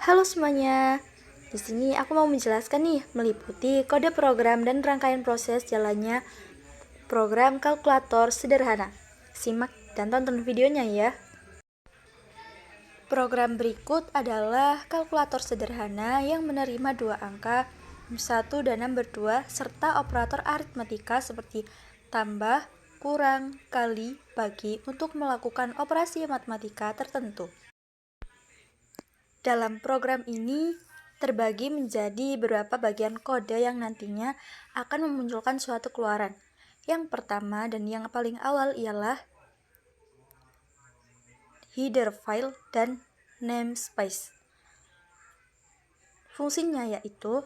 Halo semuanya. Di sini aku mau menjelaskan nih meliputi kode program dan rangkaian proses jalannya program kalkulator sederhana. Simak dan tonton videonya ya. Program berikut adalah kalkulator sederhana yang menerima dua angka 1 dan nomor 2 serta operator aritmatika seperti tambah, kurang, kali, bagi untuk melakukan operasi matematika tertentu. Dalam program ini terbagi menjadi beberapa bagian kode yang nantinya akan memunculkan suatu keluaran. Yang pertama dan yang paling awal ialah header file dan namespace. Fungsinya yaitu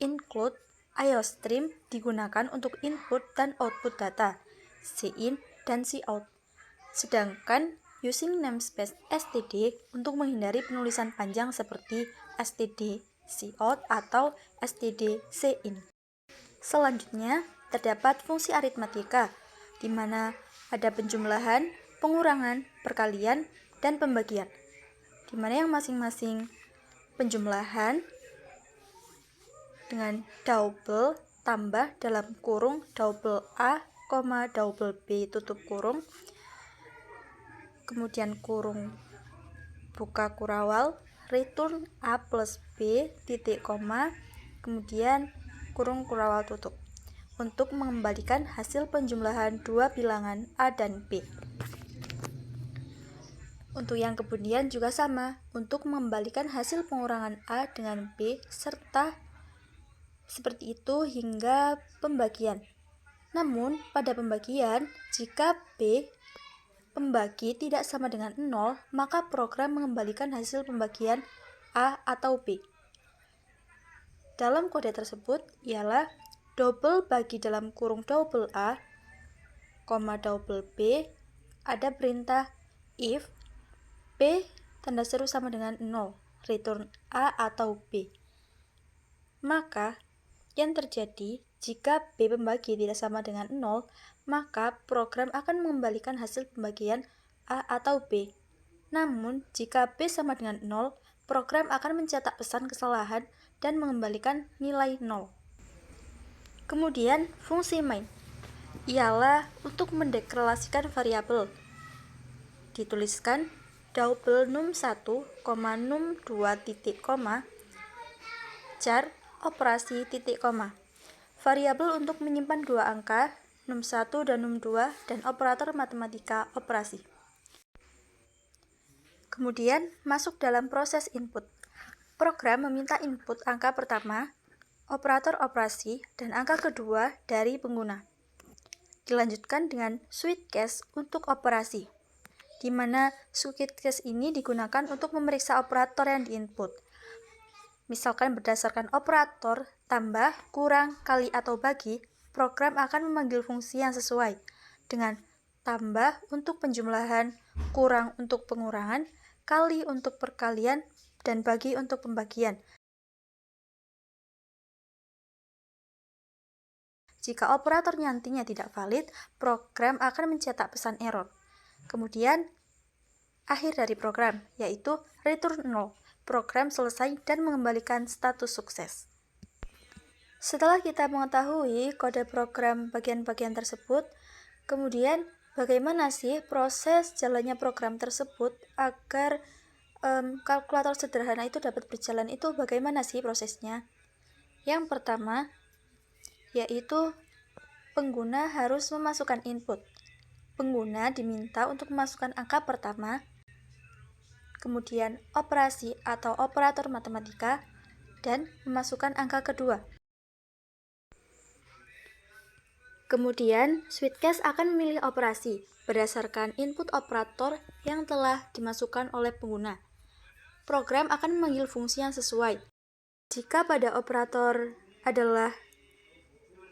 include IOStream digunakan untuk input dan output data, cin dan cout. Sedangkan using namespace std untuk menghindari penulisan panjang seperti std cout atau std cin. Selanjutnya, terdapat fungsi aritmatika, di mana ada penjumlahan, pengurangan, perkalian, dan pembagian, di mana yang masing-masing penjumlahan dengan double tambah dalam kurung double A, double B tutup kurung, kemudian kurung buka kurawal, return A plus B titik koma, kemudian kurung kurawal tutup, untuk mengembalikan hasil penjumlahan dua bilangan A dan B. Untuk yang kemudian juga sama, untuk mengembalikan hasil pengurangan A dengan B serta seperti itu hingga pembagian. Namun, pada pembagian, jika B pembagi tidak sama dengan 0, maka program mengembalikan hasil pembagian A atau B. Dalam kode tersebut ialah double bagi dalam kurung double A, double B, ada perintah if B tanda seru sama dengan 0, return A atau B. Maka, yang terjadi jika B pembagi tidak sama dengan 0, maka program akan mengembalikan hasil pembagian A atau B. Namun, jika B sama dengan 0, program akan mencetak pesan kesalahan dan mengembalikan nilai 0. Kemudian, fungsi main ialah untuk mendeklarasikan variabel. Dituliskan double num1, num2 titik koma, char operasi titik koma. Variabel untuk menyimpan dua angka, num1 dan num2, dan operator matematika operasi. Kemudian, masuk dalam proses input. Program meminta input angka pertama, operator operasi, dan angka kedua dari pengguna. Dilanjutkan dengan switch case untuk operasi, di mana switch case ini digunakan untuk memeriksa operator yang diinput. Misalkan berdasarkan operator tambah, kurang, kali, atau bagi, program akan memanggil fungsi yang sesuai dengan tambah untuk penjumlahan, kurang untuk pengurangan, kali untuk perkalian, dan bagi untuk pembagian. Jika operator nantinya tidak valid, program akan mencetak pesan error. Kemudian, akhir dari program, yaitu return 0. Program selesai dan mengembalikan status sukses. Setelah kita mengetahui kode program bagian-bagian tersebut, kemudian bagaimana sih proses jalannya program tersebut agar kalkulator sederhana itu dapat berjalan, itu bagaimana sih prosesnya? Yang pertama, yaitu pengguna harus memasukkan input. Pengguna diminta untuk memasukkan angka pertama, kemudian operasi atau operator matematika, dan memasukkan angka kedua. Kemudian, switch case akan memilih operasi berdasarkan input operator yang telah dimasukkan oleh pengguna. Program akan memanggil fungsi yang sesuai. Jika pada operator adalah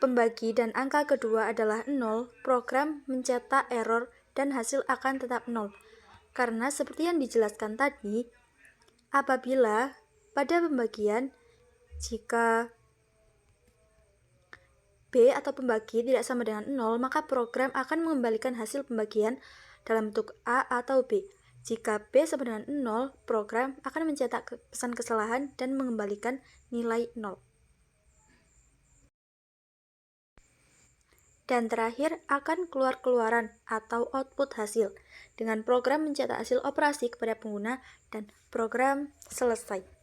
pembagi dan angka kedua adalah 0, program mencetak error dan hasil akan tetap 0. Karena seperti yang dijelaskan tadi, apabila pada pembagian, jika B atau pembagi tidak sama dengan 0, maka program akan mengembalikan hasil pembagian dalam bentuk A atau B. Jika B sama dengan 0, program akan mencetak pesan kesalahan dan mengembalikan nilai 0. Dan terakhir akan keluar keluaran atau output hasil dengan program mencetak hasil operasi kepada pengguna dan program selesai.